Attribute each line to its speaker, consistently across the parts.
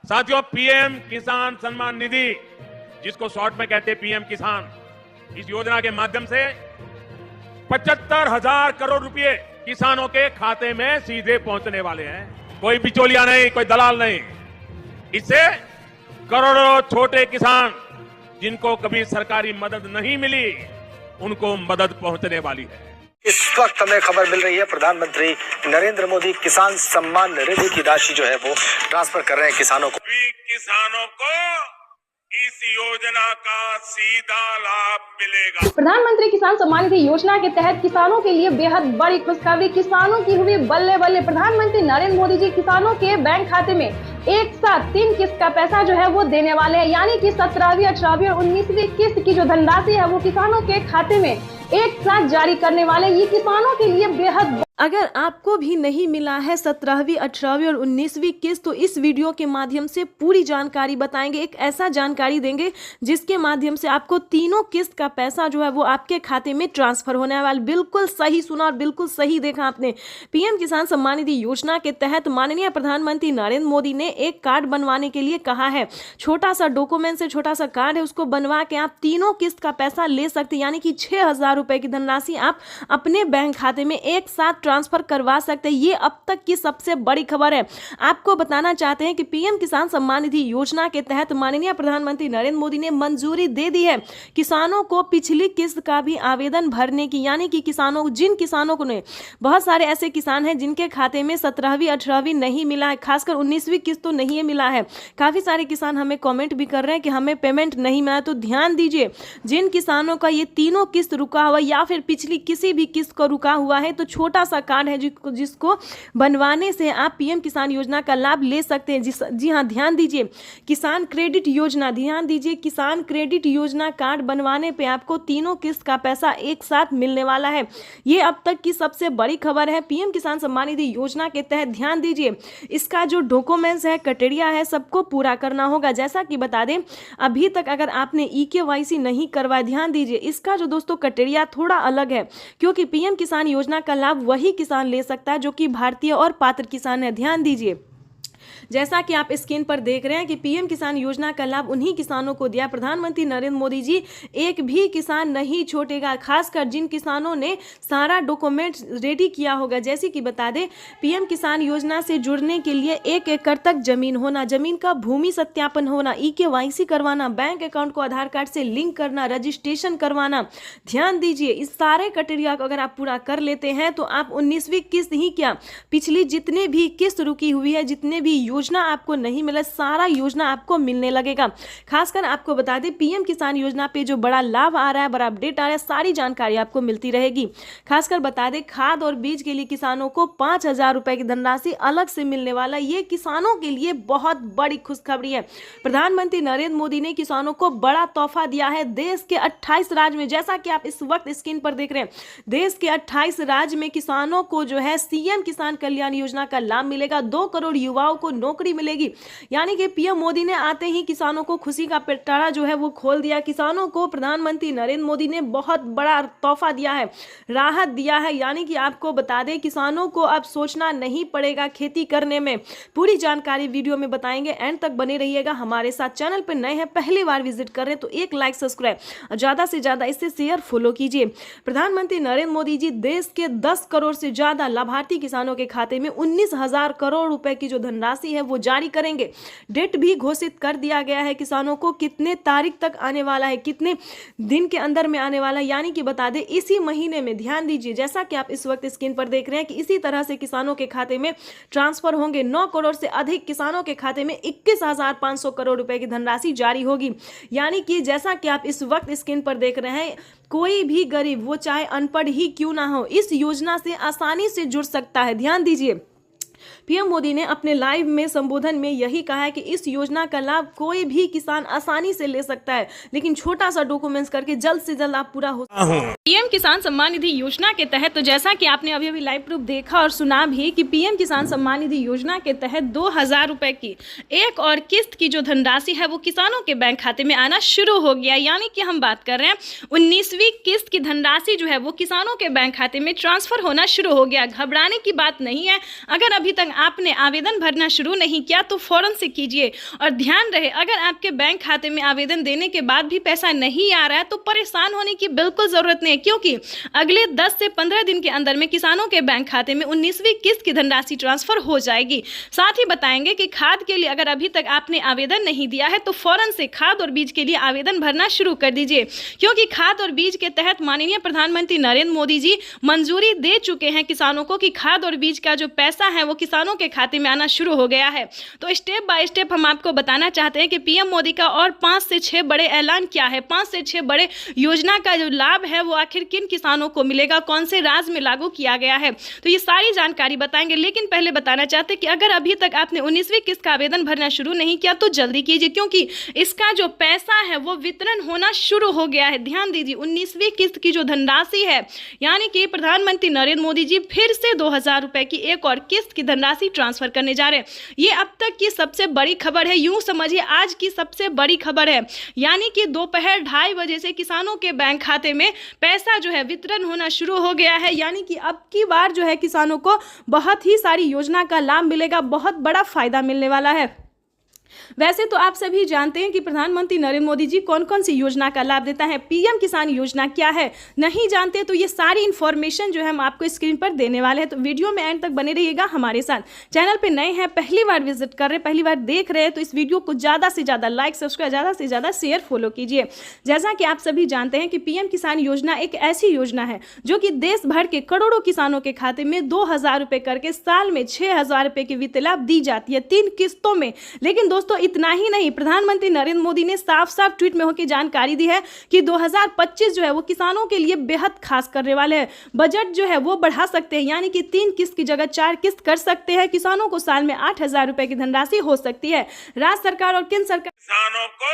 Speaker 1: साथियों, पीएम किसान सम्मान निधि, जिसको शॉर्ट में कहते हैं पीएम किसान, इस योजना के माध्यम से 75,000 करोड़ रुपए किसानों के खाते में सीधे पहुंचने वाले हैं। कोई बिचौलिया नहीं, कोई दलाल नहीं। इससे करोड़ों छोटे किसान जिनको कभी सरकारी मदद नहीं मिली, उनको मदद पहुंचने वाली है।
Speaker 2: इस वक्त हमें खबर मिल रही है प्रधानमंत्री नरेंद्र मोदी किसान सम्मान निधि की राशि जो है वो ट्रांसफर कर रहे हैं किसानों को।
Speaker 1: किसानों को इस योजना का सीधा लाभ मिलेगा।
Speaker 3: प्रधानमंत्री किसान सम्मान निधि योजना के तहत किसानों के लिए बेहद बड़ी खुशखबरी। किसानों की हुई बल्ले बल्ले। प्रधानमंत्री नरेंद्र मोदी जी किसानों के बैंक खाते में एक साथ 3 किस्त का पैसा जो है वो देने वाले हैं, यानी कि 17वीं, 18वीं और 19वीं किस्त की जो धनराशि है वो किसानों के खाते में एक साथ जारी करने वाले। ये किसानों के लिए बेहद।
Speaker 4: अगर आपको भी नहीं मिला है 17वीं, 18वीं और 19वीं किस्त, तो इस वीडियो के माध्यम से पूरी जानकारी बताएंगे। एक ऐसा जानकारी देंगे जिसके माध्यम से आपको तीनों किस्त का पैसा जो है वो आपके खाते में ट्रांसफर होने वाला। बिल्कुल सही सुना और बिल्कुल सही देखा आपने। पीएम किसान सम्मान निधि योजना के तहत माननीय प्रधानमंत्री नरेंद्र मोदी ने एक कार्ड बनवाने के लिए कहा है। छोटा सा डॉक्यूमेंट से छोटा सा कार्ड है, उसको बनवा के आप तीनों किस्त का पैसा ले सकते, यानी कि 6,000 रुपए की धनराशि आप अपने बैंक खाते में एक साथ ट्रांसफर करवा सकते हैं। ये अब तक की सबसे बड़ी खबर है। आपको बताना चाहते हैं कि पीएम किसान सम्मान निधि योजना के तहत माननीय प्रधानमंत्री नरेंद्र मोदी ने मंजूरी दे दी है किसानों को पिछली किस्त का भी आवेदन भरने की, यानी कि जिन किसानों को ने, बहुत सारे ऐसे किसान हैं जिनके खाते में 17वीं, 18वीं नहीं मिला है, खासकर 19वीं किस्त तो नहीं मिला है। काफी सारे किसान हमें कमेंट भी कर रहे हैं कि हमें पेमेंट नहीं मिला। तो ध्यान दीजिए, जिन किसानों का ये तीनों किस्त रुका हुआ या फिर पिछली किसी भी किस्त को रुका हुआ है, तो छोटा सा कार्ड है जिसको बनवाने से आप पीएम किसान योजना का लाभ ले सकते हैं। जी हाँ, ध्यान दीजिए, किसान क्रेडिट योजना, ध्यान दीजिए, किसान क्रेडिट योजना कार्ड बनवाने पे आपको तीनों किस्त का पैसा एक साथ मिलने वाला है। ये अब तक की सबसे बड़ी खबर है पीएम किसान सम्मान निधि योजना के तहत। ध्यान दीजिए, इसका जो डॉक्यूमेंट्स है, क्राइटेरिया है, सबको पूरा करना होगा। जैसा कि बता दें, अभी तक अगर आपने EKYC नहीं करवाया, ध्यान दीजिए, इसका जो दोस्तों क्राइटेरिया थोड़ा अलग है, क्योंकि पीएम किसान योजना का लाभ वही किसान ले सकता है जो कि भारतीय और पात्र किसान है। ध्यान दीजिए, जैसा कि आप स्क्रीन पर देख रहे हैं कि पीएम किसान योजना का लाभ उन्हीं किसानों को दिया प्रधानमंत्री नरेंद्र मोदी जी। एक भी किसान नहीं छोड़ेगा, खासकर जिन किसानों ने सारा डॉक्यूमेंट रेडी किया होगा। जैसे कि बता दें, पीएम किसान योजना से जुड़ने के लिए 1 एकड़ तक जमीन होना, जमीन का भूमि सत्यापन होना, EKYC करवाना, बैंक अकाउंट को आधार कार्ड से लिंक करना, रजिस्ट्रेशन करवाना। ध्यान दीजिए, इस सारे क्राइटेरिया को अगर आप पूरा कर लेते हैं तो आप 19वीं किस्त ही क्या, पिछली जितने भी किस्त रुकी हुई है, जितने भी योजना आपको नहीं मिला, सारा योजना आपको मिलने लगेगा। खासकर आपको बता दें, पीएम किसान योजना पे जो बड़ा लाभ आ रहा है, बड़ा अपडेट आ रहा है, सारी जानकारी आपको मिलती रहेगी। खासकर बता दें, खाद और बीज के लिए किसानों को 5,000 रुपए की धनराशि अलग से मिलने वाला। ये किसानों के लिए बहुत बड़ी खुशखबरी है। प्रधानमंत्री नरेंद्र मोदी ने किसानों को बड़ा तोहफा दिया है। देश के 28 राज्य में, जैसा कि आप इस वक्त स्क्रीन पर देख रहे हैं, देश के 28 राज्य में किसानों को जो है सीएम किसान कल्याण योजना का लाभ मिलेगा। 2 करोड़ युवाओं को नौकरी मिलेगी, यानी कि पीएम मोदी ने आते ही किसानों को खुशी का पिटारा जो है वो खोल दिया। किसानों को प्रधानमंत्री नरेंद्र मोदी ने बहुत बड़ा तोहफा दिया है, राहत दिया है, यानी कि आपको बता दें, किसानों को अब सोचना नहीं पड़ेगा खेती करने में। पूरी जानकारी वीडियो में बताएंगे, एंड तक बने रहिएगा हमारे साथ। चैनल पर नए हैं, पहली बार विजिट कर रहे हैं तो एक लाइक, सब्सक्राइब, ज्यादा से ज्यादा इससे शेयर, फॉलो कीजिए। प्रधानमंत्री नरेंद्र मोदी जी देश के 10 करोड़ से ज्यादा लाभार्थी किसानों के खाते में 19,000 करोड़ रुपए की जो धनराशि है वो जारी करेंगे। डेट भी घोषित कर दिया गया है किसानों को, कितने तारीख तक आने वाला है, कितने दिन के अंदर में आने वाला है, यानी कि बता दें इसी महीने में। ध्यान दीजिए, जैसा कि आप इस वक्त स्क्रीन पर देख रहे हैं कि इसी तरह से किसानों के खाते में ट्रांसफर होंगे। 9 करोड़ से अधिक किसानों के खाते में 21,500 करोड़ रुपए की धनराशि जारी होगी। यानी कि जैसा कि आप इस वक्त स्क्रीन पर देख रहे हैं, कोई भी गरीब, वो चाहे अनपढ़ ही क्यों ना हो, इस योजना से आसानी से जुड़ सकता है। ध्यान दीजिए, पीएम मोदी ने अपने लाइव में संबोधन में यही कहा है कि इस योजना का लाभ कोई भी किसान आसानी से ले सकता है, लेकिन छोटा सा डॉक्यूमेंट्स करके जल्द से जल्द आप पूरा हो। पीएम किसान सम्मान निधि योजना के तहत, तो जैसा कि आपने अभी अभी लाइव प्रूफ देखा और सुना भी कि पीएम किसान सम्मान निधि योजना के तहत 2,000 रुपए की एक और किस्त की जो धनराशि है वो किसानों के बैंक खाते में आना शुरू हो गया। यानी कि हम बात कर रहे हैं 19वीं किस्त की धनराशि जो है वो किसानों के बैंक खाते में ट्रांसफर होना शुरू हो गया। घबराने की बात नहीं है। अगर अभी
Speaker 5: तक आपने आवेदन भरना शुरू नहीं किया तो फौरन से कीजिए। और ध्यान रहे, अगर आपके बैंक खाते में आवेदन देने के बाद भी पैसा नहीं आ रहा है तो परेशान होने की बिल्कुल ज़रूरत नहीं है, क्योंकि अगले 10 से 15 दिन के अंदर में किसानों के बैंक खाते में 19वीं किस्त की धनराशि ट्रांसफर हो जाएगी। साथ ही बताएंगे कि खाद के लिए अगर अभी तक आपने आवेदन नहीं दिया है तो फौरन से खाद और बीज के लिए आवेदन भरना शुरू कर दीजिए, क्योंकि खाद और बीज के तहत माननीय प्रधानमंत्री नरेंद्र मोदी जी मंजूरी दे चुके हैं किसानों को कि खाद और बीज का जो पैसा है वो किसानों के खाते में आना शुरू हो गया है। तो स्टेप बाय स्टेप हम आपको बताना चाहते हैं कि पीएम मोदी का और 5 से 6 बड़े ऐलान क्या है, 5 से 6 बड़े योजना का जो लाभ है वो आखिर किन किसानों को मिलेगा, कौन से राज्य में लागू किया गया है, तो ये सारी जानकारी बताएंगे। लेकिन पहले बताना चाहते हैं कि अगर अभी तक आपने 19वीं किस्त का आवेदन भरना शुरू नहीं किया तो जल्दी कीजिए, क्योंकि इसका जो पैसा है वो वितरण होना शुरू हो गया है। ध्यान दीजिए, 19वीं किस्त की जो धनराशि है, यानी कि प्रधानमंत्री नरेंद्र मोदी जी फिर से 2000 रुपए की एक और किस्त की धनराशि ट्रांसफर करने जा रहे हैं। ये अब तक की सबसे बड़ी खबर है, यूं समझिए आज की सबसे बड़ी खबर है। यानी कि दोपहर 2:30 बजे से किसानों के बैंक खाते में पैसा जो है वितरण होना शुरू हो गया है। यानी कि अब की बार जो है किसानों को बहुत ही सारी योजना का लाभ मिलेगा, बहुत बड़ा फायदा मिलने वाला है। वैसे तो आप सभी जानते हैं कि प्रधानमंत्री नरेंद्र मोदी जी कौन कौन सी योजना का लाभ देता है। पीएम किसान योजना क्या है, नहीं जानते तो ये सारी इन्फॉर्मेशन जो है हम आपको स्क्रीन पर देने वाले हैं। तो वीडियो में एंड तक बने रहिएगा हमारे साथ। चैनल पे नए हैं, पहली बार विजिट कर रहे हैं, पहली बार देख रहे हैं, तो इस वीडियो को ज़्यादा से ज़्यादा लाइक, सब्सक्राइब, ज़्यादा से ज़्यादा शेयर, फॉलो कीजिए। जैसा कि आप सभी जानते हैं कि पीएम किसान योजना एक ऐसी योजना है जो कि देश भर के करोड़ों किसानों के खाते में 2000 रुपये करके साल में 6000 रुपये की वित्त लाभ दी जाती है 3 किस्तों में। लेकिन दोस्तों इतना ही नहीं, प्रधानमंत्री नरेंद्र मोदी ने साफ साफ ट्वीट में होकर जानकारी दी है कि 2025 जो है वो किसानों के लिए बेहद खास करने वाले हैं। बजट जो है वो बढ़ा सकते हैं, यानी कि 3 किस्त की जगह 4 किस्त कर सकते हैं। किसानों को साल में 8000 रुपए की धनराशि हो सकती है। राज्य सरकार और केंद्र सरकार
Speaker 1: किसानों को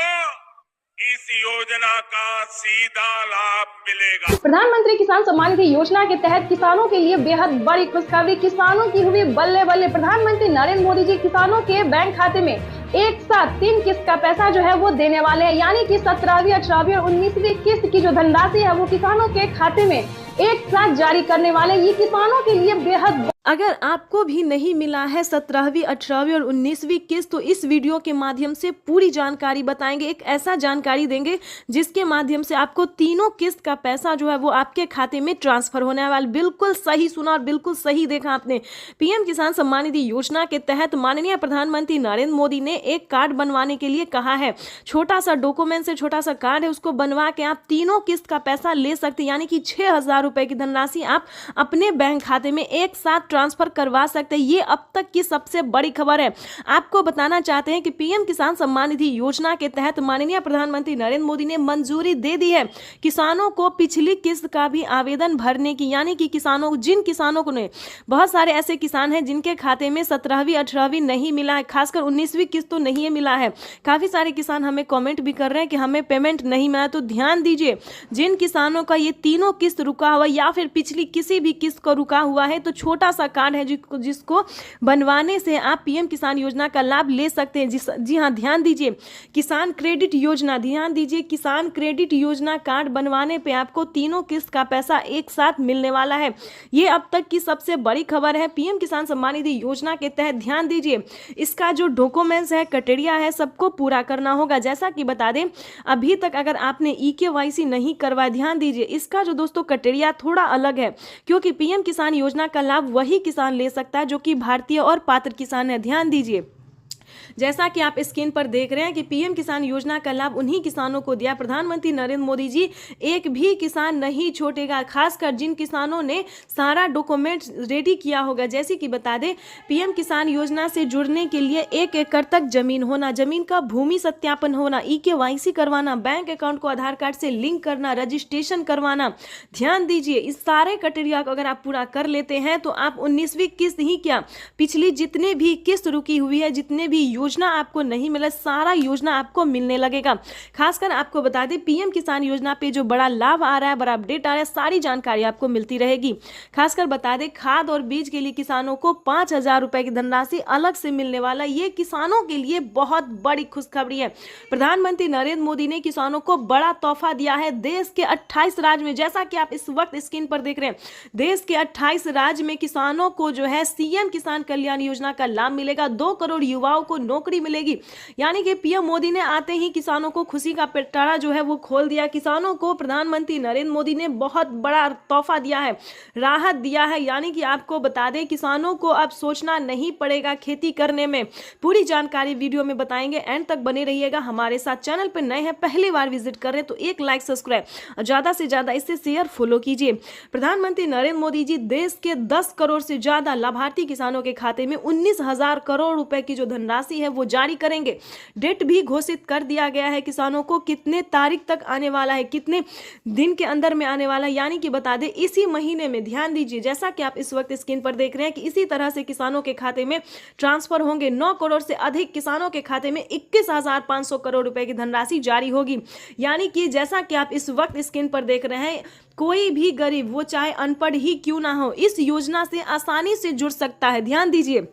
Speaker 1: इस योजना का सीधा लाभ मिलेगा।
Speaker 3: प्रधानमंत्री किसान सम्मान निधि योजना के तहत किसानों के लिए बेहद बड़ी खुशखबरी, किसानों की हुई बल्ले बल्ले। प्रधानमंत्री नरेंद्र मोदी जी किसानों के बैंक खाते में एक साथ 3 किस्त का पैसा जो है वो देने वाले हैं, यानी कि 17वीं, 18वीं और 19वीं किस्त की जो धनराशि है वो किसानों के खाते में एक साथ जारी करने वाले। ये किसानों के लिए बेहद
Speaker 4: अगर आपको भी नहीं मिला है 17वीं, 18वीं और 19वीं किस्त तो इस वीडियो के माध्यम से पूरी जानकारी बताएंगे। एक ऐसा जानकारी देंगे जिसके माध्यम से आपको तीनों किस्त का पैसा जो है वो आपके खाते में ट्रांसफर होने वाला। बिल्कुल सही सुना और बिल्कुल सही देखा आपने। पीएम किसान सम्मान निधि योजना के तहत माननीय प्रधानमंत्री नरेंद्र मोदी ने एक कार्ड बनवाने के लिए कहा है। छोटा सा डॉक्यूमेंट से छोटा सा कार्ड है, उसको बनवा के आप तीनों किस्त का पैसा ले सकते हैं, यानी कि 6000 रुपए की धनराशि आप अपने बैंक खाते में एक साथ ट्रांसफर करवा सकते हैं। ये अब तक की सबसे बड़ी खबर है। आपको बताना चाहते हैं कि पीएम किसान सम्मान निधि योजना के तहत माननीय प्रधानमंत्री नरेंद्र मोदी ने मंजूरी दे दी है किसानों को पिछली किस्त का भी आवेदन भरने की, यानी कि जिन किसानों को ने, बहुत सारे ऐसे किसान हैं जिनके खाते में 17वीं, 18वीं नहीं मिला है, खासकर 19वीं किस्त तो नहीं मिला है। काफी सारे किसान हमें कमेंट भी कर रहे हैं कि हमें पेमेंट नहीं मिला। तो ध्यान दीजिए, जिन किसानों का ये तीनों किस्त रुका हुआ या फिर पिछली किसी भी किस्त को रुका हुआ है तो छोटा सा कार्ड है जिसको बनवाने से आप पीएम किसान योजना का लाभ ले सकते हैं। जी हाँ, ध्यान दीजिए, किसान क्रेडिट योजना, ध्यान दीजिए, किसान क्रेडिट योजना कार्ड बनवाने पे आपको तीनों किस्त का पैसा एक साथ मिलने वाला है। ये अब तक की सबसे बड़ी खबर है पीएम किसान सम्मान निधि योजना के तहत। ध्यान दीजिए, इसका जो डॉक्यूमेंट्स है, क्राइटेरिया है, सबको पूरा करना होगा। जैसा कि बता दें, अभी तक अगर आपने EKYC नहीं करवाया, ध्यान दीजिए, इसका जो दोस्तों क्राइटेरिया थोड़ा अलग है, क्योंकि पीएम किसान योजना का लाभ वही किसान ले सकता है जो कि भारतीय और पात्र किसान है। ध्यान दीजिए, जैसा कि आप स्क्रीन पर देख रहे हैं कि पीएम किसान योजना का लाभ उन्हीं किसानों को दिया। प्रधानमंत्री नरेंद्र मोदी जी एक भी किसान नहीं छोड़ेगा, खासकर जिन किसानों ने सारा डॉक्यूमेंट रेडी किया होगा। जैसे कि बता दें, पीएम किसान योजना से जुड़ने के लिए 1 एकड़ तक जमीन होना, जमीन का भूमि सत्यापन होना, EKYC करवाना, बैंक अकाउंट को आधार कार्ड से लिंक करना, रजिस्ट्रेशन करवाना। ध्यान दीजिए, इस सारे क्राइटेरिया को अगर आप पूरा कर लेते हैं तो आप 19वीं किस्त ही क्या, पिछली जितने भी किस्त रुकी हुई है, जितने भी योजना आपको नहीं मिला, सारा योजना आपको मिलने लगेगा। खासकर आपको बता दें पीएम किसान योजना पे जो बड़ा लाभ आ रहा है, बड़ा अपडेट आ रहा है, सारी जानकारी आपको मिलती रहेगी। खासकर बता दें खाद और बीज के लिए किसानों को 5,000 रुपए की धनराशि अलग से मिलने वाला, ये किसानों के लिए बहुत बड़ी खुशखबरी है। प्रधानमंत्री नरेंद्र मोदी ने किसानों को बड़ा तोहफा दिया है। देश के 28 राज्य में, जैसा कि आप इस वक्त स्क्रीन पर देख रहे हैं, देश के 28 राज्य में किसानों को जो है सीएम किसान कल्याण योजना का लाभ मिलेगा। 2 करोड़ युवाओं को नौकरी मिलेगी। यानी कि पीएम मोदी ने आते ही किसानों को खुशी का पिटारा जो है वो खोल दिया। किसानों को प्रधानमंत्री नरेंद्र मोदी ने बहुत बड़ा तोहफा दिया है, राहत दिया है। यानी कि आपको बता दें किसानों को अब सोचना नहीं पड़ेगा खेती करने में। पूरी जानकारी वीडियो में बताएंगे, एंड तक बने रहिएगा हमारे साथ। चैनल पर नए हैं, पहली बार विजिट कर रहे हैं तो एक लाइक सब्सक्राइब, ज्यादा से ज्यादा इसे शेयर फॉलो कीजिए। प्रधानमंत्री नरेंद्र मोदी जी देश के 10 करोड़ से ज्यादा लाभार्थी किसानों के खाते में 19,000 करोड़ रुपए की जो धनराशि है वो जारी करेंगे। डेट भी घोषित कर दिया गया है किसानों को, कितने तारीख तक आने वाला है, कितने दिन के अंदर में आने वाला है। यानी कि बता दें इसी महीने में, ध्यान दीजिए जैसा कि आप इस वक्त स्क्रीन पर देख रहे हैं कि इसी तरह से किसानों के खाते में ट्रांसफर होंगे। 9 करोड़ से अधिक किसानों के खाते में 21,500 करोड़ रुपए की धनराशि जारी होगी। यानी कि जैसा कि आप इस वक्त स्क्रीन पर देख रहे हैं, कोई भी गरीब, वो चाहे अनपढ़ ही क्यों ना हो, इस योजना से आसानी से जुड़ सकता है। ध्यान दीजिए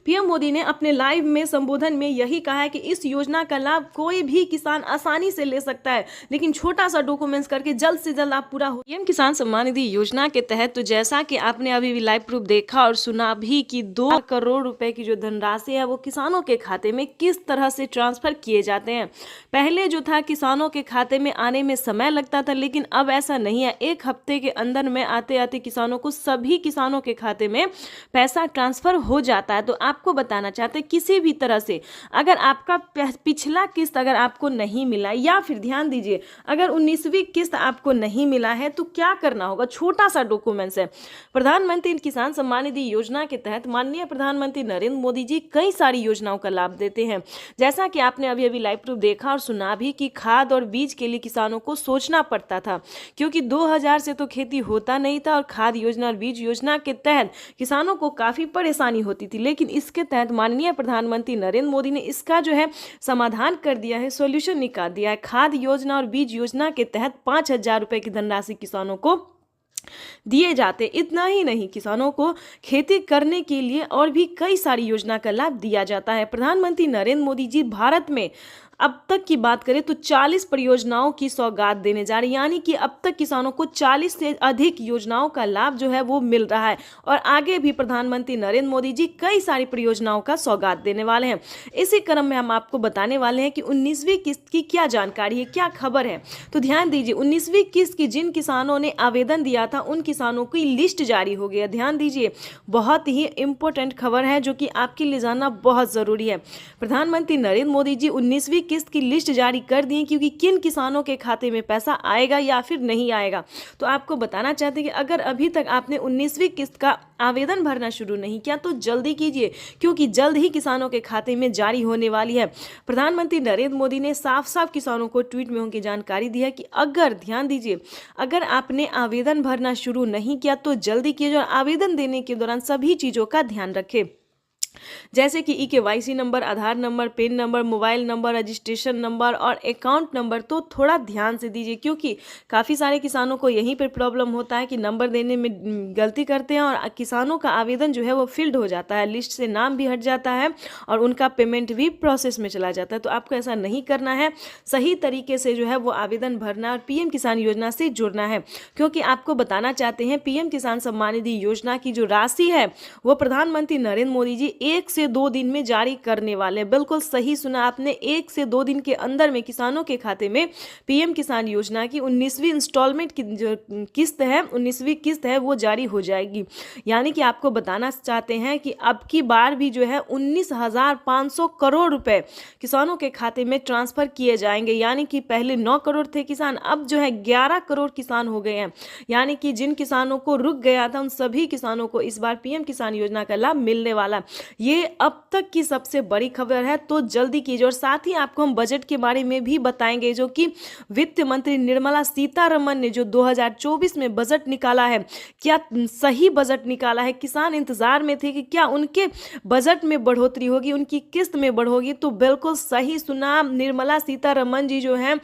Speaker 4: पीएम मोदी ने अपने लाइव में संबोधन में यही कहा है कि इस योजना का लाभ कोई भी किसान आसानी से ले सकता है, लेकिन छोटा सा डॉक्यूमेंट्स करके जल्द से जल्द आप पूरा हो। पीएम किसान सम्मान निधि योजना के तहत तो जैसा कि आपने अभी भी लाइव प्रूफ देखा और सुना भी कि 2 करोड़ रुपए की जो धनराशि है वो किसानों के खाते में किस तरह से ट्रांसफर किए जाते हैं। पहले जो था किसानों के खाते में आने में समय लगता था, लेकिन अब ऐसा नहीं है। 1 हफ्ते के अंदर में आते आते किसानों को, सभी किसानों के खाते में पैसा ट्रांसफर हो जाता है। तो आपको बताना चाहते हैं किसी भी तरह से अगर आपका पिछला किस्त अगर आपको नहीं मिला, या फिर ध्यान दीजिए अगर 19वीं किस्त आपको नहीं मिला है तो क्या करना होगा। छोटा सा डॉक्यूमेंट्स है। प्रधानमंत्री किसान सम्मान निधि योजना के तहत माननीय प्रधानमंत्री नरेंद्र मोदी जी कई सारी योजनाओं का लाभ देते हैं। जैसा कि आपने अभी अभी लाइव प्रूफ देखा और सुना भी कि खाद और बीज के लिए किसानों को सोचना पड़ता था, क्योंकि 2000 से तो खेती होता नहीं था और खाद योजना और बीज योजना के तहत किसानों को काफी परेशानी होती थी। लेकिन इसके तहत माननीय प्रधानमंत्री नरेंद्र मोदी ने इसका जो है समाधान कर दिया है, सॉल्यूशन निकाल दिया है। खाद योजना और बीज योजना के तहत 5,000 रुपए की धनराशि किसानों को दिए जाते। इतना ही नहीं, किसानों को खेती करने के लिए और भी कई सारी योजना का लाभ दिया जाता है। प्रधानमंत्री नरेंद्र मोदी जी भारत में अब तक की बात करें तो 40 परियोजनाओं की सौगात देने जा रही है। यानी कि अब तक किसानों को 40 से अधिक योजनाओं का लाभ जो है वो मिल रहा है और आगे भी प्रधानमंत्री नरेंद्र मोदी जी कई सारी परियोजनाओं का सौगात देने वाले हैं। इसी क्रम में हम आपको बताने वाले हैं कि 19वीं किस्त की क्या जानकारी है, क्या खबर है। तो ध्यान दीजिए 19वीं किस्त की जिन किसानों ने आवेदन दिया था उन किसानों की लिस्ट जारी हो गई है। ध्यान दीजिए बहुत ही इंपॉर्टेंट खबर है जो कि आपके लिए जानना बहुत जरूरी है। प्रधानमंत्री नरेंद्र मोदी जी 19वीं किस्त की लिस्ट जारी कर दी है, क्योंकि किन किसानों के खाते में पैसा आएगा या फिर नहीं आएगा। तो आपको बताना चाहते हैं कि अगर अभी तक आपने 19वीं किस्त का आवेदन भरना शुरू नहीं किया तो जल्दी कीजिए, क्योंकि जल्द ही किसानों के खाते में जारी होने वाली है। प्रधानमंत्री नरेंद्र मोदी ने साफ साफ किसानों को ट्वीट में उनकी जानकारी दी है कि अगर, ध्यान दीजिए, अगर आपने आवेदन भरना शुरू नहीं किया तो जल्दी कीजिए और आवेदन देने के दौरान सभी चीज़ों का ध्यान रखें, जैसे कि EKYC number, Aadhaar number, PAN number, mobile number, registration number और अकाउंट नंबर। तो थोड़ा ध्यान से दीजिए, क्योंकि काफ़ी सारे किसानों को यहीं पर प्रॉब्लम होता है कि नंबर देने में गलती करते हैं और किसानों का आवेदन जो है वो फील्ड हो जाता है, लिस्ट से नाम भी हट जाता है और उनका पेमेंट भी प्रोसेस में चला जाता है। तो आपको ऐसा नहीं करना है, सही तरीके से जो है वो आवेदन भरना और PM किसान योजना से जुड़ना है। क्योंकि आपको बताना चाहते हैं PM किसान सम्मान निधि योजना की जो राशि है वो प्रधानमंत्री नरेंद्र मोदी जी 1 से 2 दिन में जारी करने वाले। बिल्कुल सही सुना आपने, 1 से 2 दिन के अंदर में किसानों के खाते में PM किसान योजना की 19वीं इंस्टॉलमेंट की जो किस्त है, 19वीं किस्त है वो जारी हो जाएगी। यानी कि आपको बताना चाहते हैं कि अब की बार भी जो है 19,500 करोड़ रुपए किसानों के खाते में ट्रांसफर किए जाएंगे। यानी कि पहले 9 करोड़ थे किसान, अब जो है 11 करोड़ किसान हो गए हैं। यानी कि जिन किसानों को रुक गया था उन सभी किसानों को इस बार PM किसान योजना का लाभ मिलने वाला। ये अब तक की सबसे बड़ी खबर है, तो जल्दी कीजिए। और साथ ही आपको हम बजट के बारे में भी बताएंगे, जो कि वित्त मंत्री निर्मला सीतारमण ने जो 2024 में बजट निकाला है, क्या सही बजट निकाला है? किसान इंतजार में थे कि क्या उनके बजट में बढ़ोतरी होगी, उनकी किस्त में बढ़ोगी। तो बिल्कुल सही सुना, निर्मला सीतारमण जी जो हैं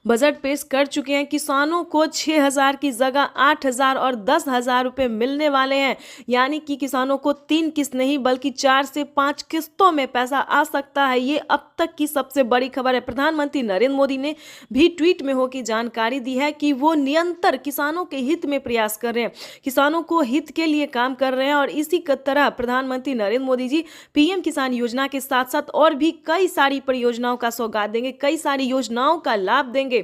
Speaker 4: बजट पेश कर चुके हैं। किसानों को 6,000 की जगह 8,000 और 10,000 रुपए मिलने वाले हैं, यानी कि किसानों को 3 किस्त नहीं बल्कि 4 से 5 किस्तों में पैसा आ सकता है। ये अब तक की सबसे बड़ी खबर है। प्रधानमंत्री नरेंद्र मोदी ने भी ट्वीट में होकर जानकारी दी है कि वो निरंतर किसानों के हित में प्रयास कर रहे हैं, किसानों को हित के लिए काम कर रहे हैं। और इसी तरह प्रधानमंत्री नरेंद्र मोदी जी पीएम किसान योजना के साथ साथ और भी कई सारी परियोजनाओं का सौगात देंगे, कई सारी योजनाओं का लाभ देंगे।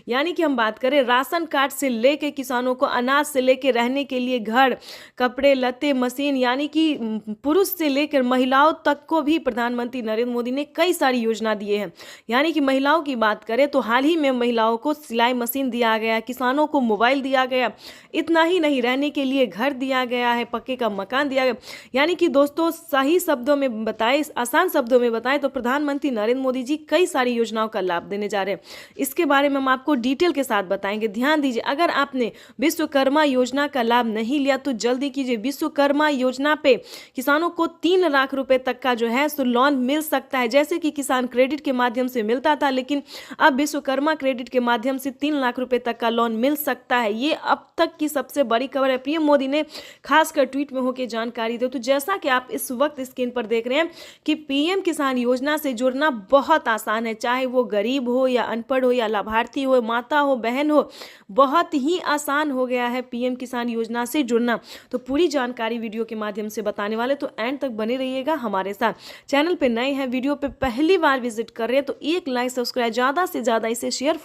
Speaker 4: यानी कि हम बात करें राशन कार्ड से लेके किसानों को अनाज से लेके रहने के लिए घर, कपड़े लत्ते, मशीन, यानी कि पुरुष से लेकर महिलाओं तक को भी प्रधानमंत्री नरेंद्र मोदी ने कई सारी योजना दिए हैं। यानी कि महिलाओं की बात करें तो हाल ही में महिलाओं को सिलाई मशीन दिया गया, किसानों को मोबाइल दिया गया, इतना ही नहीं रहने के लिए घर दिया गया है, पक्के का मकान दिया गया। यानी कि दोस्तों सही शब्दों में बताएं, आसान शब्दों में बताएं तो प्रधानमंत्री नरेंद्र मोदी जी कई सारी योजनाओं का लाभ देने जा रहे हैं। इसके बारे में हम आपको डिटेल के साथ बताएंगे। ध्यान दीजिए, अगर आपने विश्वकर्मा योजना का लाभ नहीं लिया तो जल्दी कीजिए। विश्वकर्मा योजना पे किसानों को 3 लाख रुपए तक का जो है सो लोन मिल सकता है, जैसे कि किसान क्रेडिट के माध्यम से मिलता था, लेकिन अब विश्वकर्मा क्रेडिट के माध्यम से 3 लाख रुपए तक का लोन मिल सकता है। ये अब तक की सबसे बड़ी खबर है। पीएम मोदी ने खासकर ट्वीट में होकर जानकारी दी। तो जैसा कि आप इस वक्त स्क्रीन पर देख रहे हैं कि पीएम किसान योजना से जुड़ना बहुत आसान है, चाहे वो गरीब हो या अनपढ़ हो या लाभार्थी हो, माता हो, बहन हो, बहुत ही आसान हो गया है पीएम किसान योजना से जुड़ना। तो पूरी जानकारी वीडियो के माध्यम से बताने वाले, तो एंड तक बने रहिएगा हमारे साथ। चैनल पे नए हैं, वीडियो पे पहली बार विजिट कर रहे हैं तो एक लाइक, सब्सक्राइब, ज्यादा से ज्यादा इसे शेयर